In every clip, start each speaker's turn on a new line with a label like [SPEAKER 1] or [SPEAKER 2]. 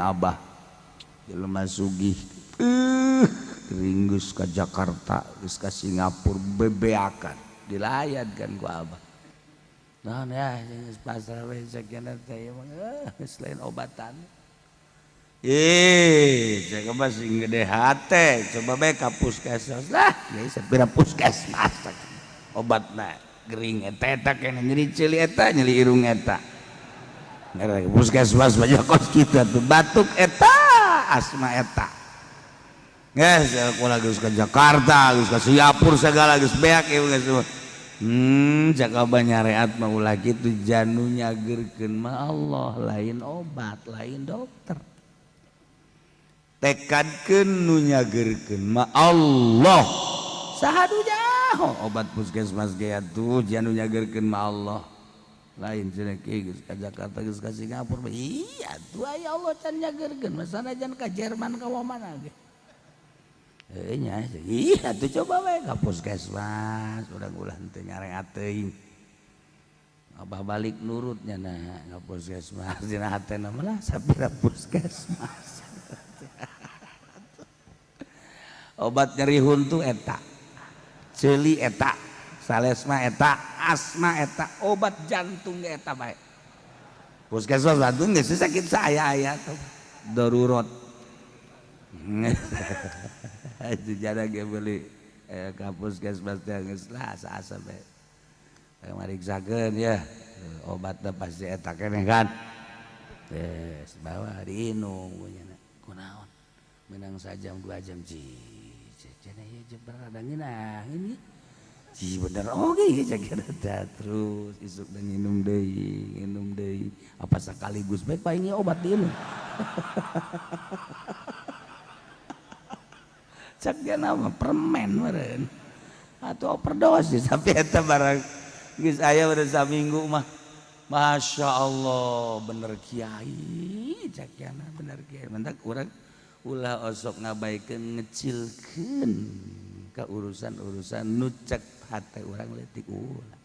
[SPEAKER 1] Abah jelema sugih ringgus ke Jakarta geus ka Singapura bebeakan dilayan kan ku Abah naon ya geus pasrah we sakena teh geus lain obatan cek apa sing gede hate coba bae ka puskesmas lah ya sapira puskesmas obatna gering eta kena nyeri ceuli eta nyeri irung eta ngere puskesmas baja kos kita tuh batuk eta asma eta geus aku lagi ke Jakarta geus ka Singapura segala geus beak ieu geus cak abah nyareat mah ulah kitu janu nyageurkeun mah Allah lain obat lain dokter tekadkeun nu nyageurkeun mah Allah sahadu jauh obat puskesmas ge atuh janu nyageurkeun mah Allah lain cenah kieu geus ka Jakarta geus ka Singapura iya tuh aya Allah can nyageurkeun mah sanajan ka Jerman ka mana ge nya iya tuh coba we ka puskesmas urang ulah teu nyareat teuing Abah balik nurutnya nah ka puskesmas dina hatena mah lah sapira puskesmas obat nyeri huntu eta ceuli eta salesma eta asma eta obat jantung eta bae puskesmas jantung geus sakit saya tuh darurat itu jada ge beli ka puskesmas teh geus lah asa-asa bae mariksakeun ya obatna pasti eta keneh kan geus bawa diinum kunaon menang sajam 2 jam cenah ieu jebar ada ngeunah ini ci bener oge kira terus isuk dan nginum deui apa sekaligus bae paling obat diinum cak dia nama permen meureun atuh overdosis tapi eta barang geus aya udah saminggu mah Masya Allah bener kiai cak yana bener kiai mentak urang ulah osok ngabaikeun ngecilkeun ka urusan-urusan nu cek hate urang leutik ulah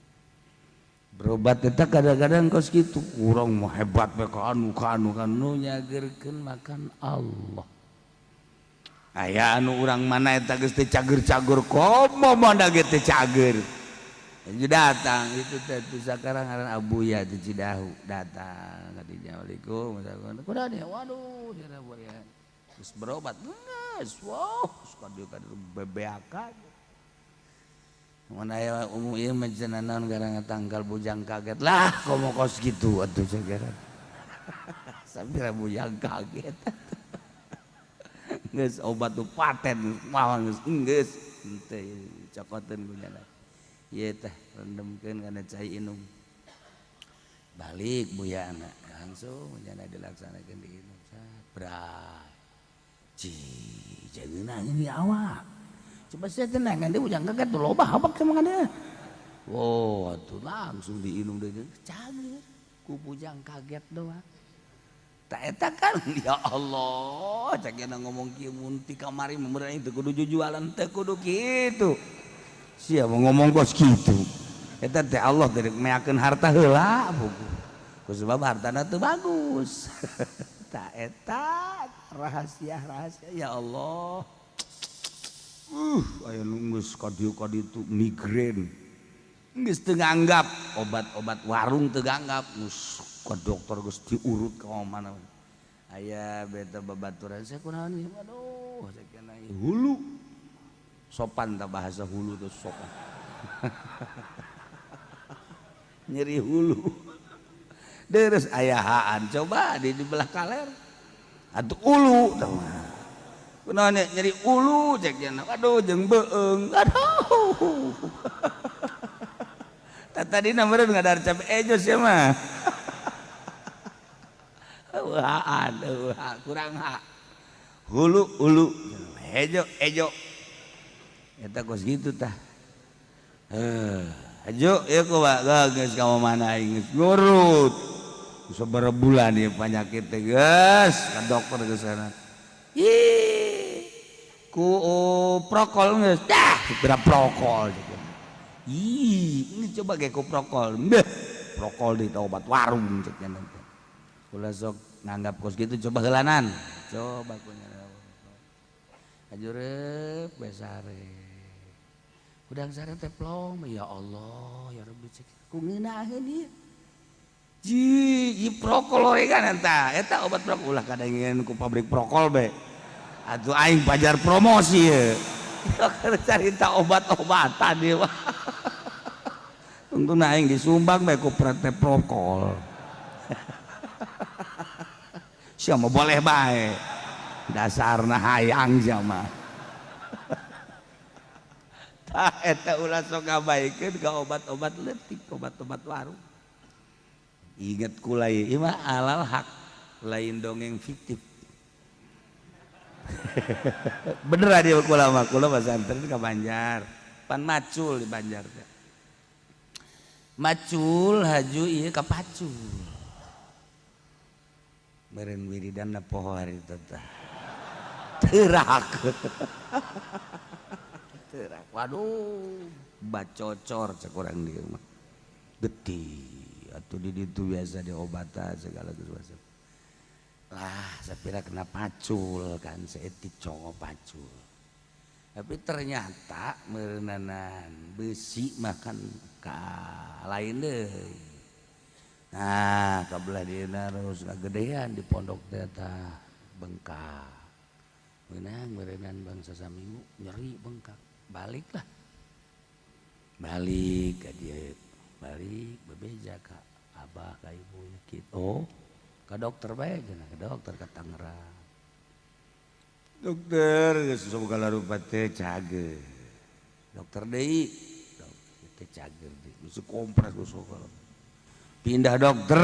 [SPEAKER 1] berobat eta kadang-kadang kos kitu urang mah hebat we ka anu nu nyageurkeun makan Allah aya anu urang mana eta geus teu cager-cager komo manda ge teu cager datang itu teh sakarang ngaran Abuya di Cidahu datang ka dinya Waalaikum kunaon ya waduh cenah ya geus berobat geus wow sekadieu bebeakan mun aya umum ieu mah cenah naon garang tanggal bujang kaget lah komo kos kitu atuh cegeran sambil bujang kaget geus obat tu paten mah geus teu cokoteun kunyana ieu teh rendemkeun kana cai inum balik buya anak langsung kunyana dilaksanakeun di inum bray jangeunah ini awak coba saya tenang kan dia bujang kaget tuh loba habak sama kan dia wow atuh langsung diinum deui cager ku bujang kaget doang tak eta kan ya Allah cak yana ngomong kieu mun ti kamari meureun teu kudu jujualan teu kudu kitu sia mau ngomong kos kitu eta teh Allah teh meakeun harta heula buku ku sebab hartana teu bagus tak eta rahasia ya Allah aya nu geus kadieu-kadieu migrain geus teu nganggap obat-obat warung teu nganggap ka dokter geus diurut ka mana aya beta babaturan saya kunaon ieu aduh sakena hulu sopan tah bahasa hulu teh sopan nyeri hulu deres ayahaan coba di belah kaler atuh ulu tah kunaon nyeri ulu cek cenah aduh jeung beueung aduh tadina meureun ngadarcap ejos ya mah kurang hak hulu ejo eta kos gitu tah ejo ya kok geus ka mana aing geus ngurut sabaraha bulan ieu panyakit teh geus ka dokter geus sana ku prokol geus dah segera prokol ini coba ge ku prokol prokol di obat warung cek cenah kula sok nganggap kos gitu coba helanan coba kunya ajurep besare udang sare teh plong ya Allah ya Rabbi cek ku ngeunaheun ieu ji prokol we kan eta obat prokol ulah kadangeun ku pabrik prokol be atuh aing pajar promosi ye carita obat-obatan ieu untung aing disumbang bae ku PT Prokol sia mah boleh bae dasarna hayang sia mah tah eta ulah sok ngabaikeun ka obat-obat leutik obat-obat warung inget kula ieu mah alal hak lain dongeng fiktif bener dia kula mah pesantren ka Banjar pan macul di Banjar teh macul haju ieu ka pacul meureun wiridanna poho hari teh teurak teurak waduh bacocor cek urang dieu mah getih atuh di ditu biasa diobatan segala sesuatu lah sapira kena pacul kan seetik cowok pacul tapi ternyata meureunanan besi makan ka lain deui nah kabelah dieuna terus kagedean di pondok teh tah bengkak meunang bangsa saminggu nyeri bengkak baliklah balik ka dieu balik bebeja ka abah ka ibu kitu ke dokter bae cenah ke dokter ke Tangerang dokter geus sabogala rupa teh cager dokter deui teh cager deui geus kompres geus pindah dokter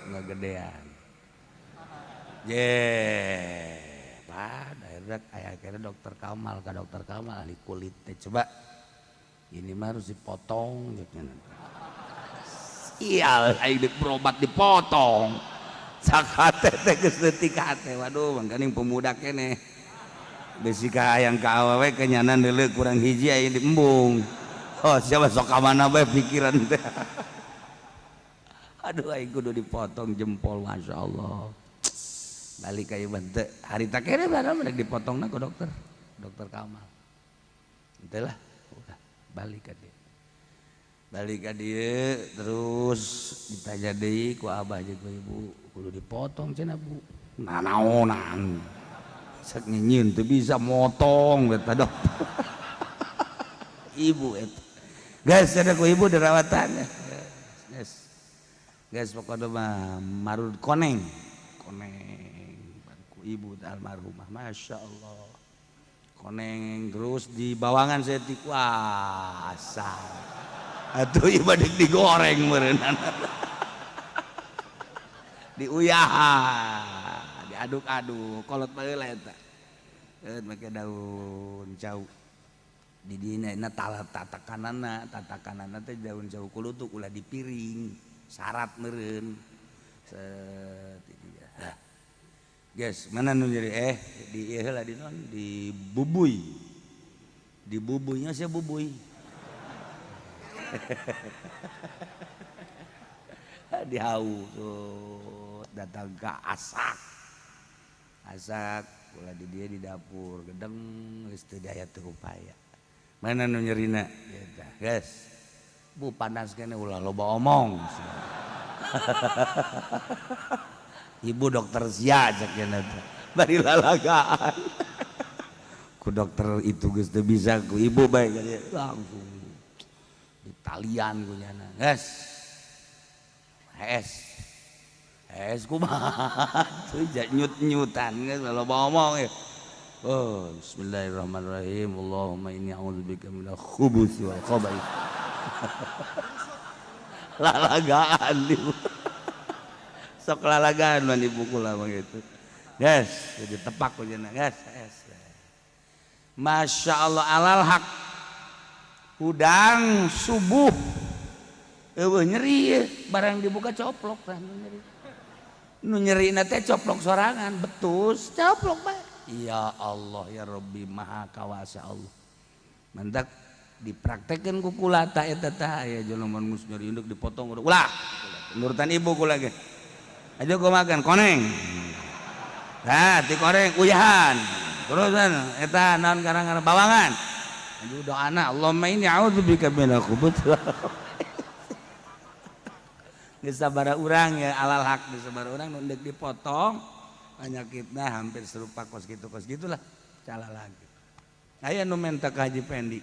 [SPEAKER 1] ngagedean ye akhirnya akhirnya dokter Kamal ahli kulit teh coba ini mah harus dipotong sial aing berobat dipotong sakate teh geus leutik hate waduh mangkaning pemuda keneh besi ka hayang ka awewe kenyanan deuleu kurang hiji aya di embung oh siapa sok ka mana bae pikiran teh aduh aing kudu dipotong jempol masyaallah balik ka ieu teh harita keneh barang rek dipotongna ku dokter Kamal henteu lah udah balik ka dieu terus ditanya deui ku abah jeung ku ibu kudu dipotong cenah bu nanaonan sek nyieun teu bisa motong eta dokter ibu eta geus ada ku ibu dirawatan geus pokona mah marud koneng ku ibu almarhumah masyaallah koneng terus di bawangan saya ti kuasa atuh ieu bade digoreng meureunana diuyah diaduk-aduk kolot baheula eta make daun cau di dina tatakanana teh daun cau kulutuk ulah di piring syarat meureun guys mana nu nyeri di ieu heula di non di bubuynya sia bubuy dihaut datang ke asak ulah di dia di dapur gedeng geus teu daya teu upaya mana nu nyerina geus bu panas keneh ulah loba omong ibu dokter sia cek cenah bari lalagaan ku dokter itu geus teu bisa ku ibu bae langsung ditalian ku nyana es kumaha tuh nyut-nyutan geus loba omong ya oh bismillahirrahmanirrahim Allahumma inni a'udzubika minal khubuthi wal khaba'ith lalagaan ibu sok lalagaan man ibu kula mah gitu guys jadi tepak ku cenah guys Masya Allah alal hak udang subuh nyeri ya barang dibuka coplok tah nu nyeri teh coplok sorangan betus coplok bae ya Allah ya Rabbi maha kawasa Allah mantak dipraktekkeun ku kula ta eta tah aya jelema geus nyeri induk dipotong ulah nurutan ibu kula ge aja kau makan koneng nah ti koreng uyahan terusan eta naon karang bawangan aja doana Allahumma inni a'udzubika minal khubuthi geus sabaraha urang ya alal haq geus sabaraha urang nu deuk dipotong penyakitna hampir serupa kos gitulah cala lagi aya nu menta ka Haji Pendi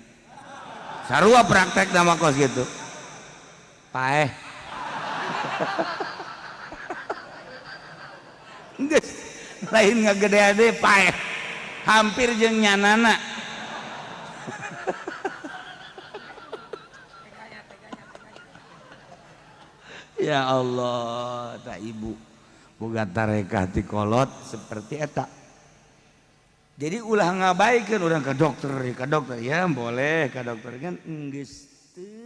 [SPEAKER 1] sarua praktek nama kos gitu paeh geus lain ngagede-ade paeh hampir jeung nyanana ya Allah tak ibu boga tarekah ti kolot seperti eta jadi ulah ngabaikeun urang ka dokter ya boleh ka dokter kan geus teu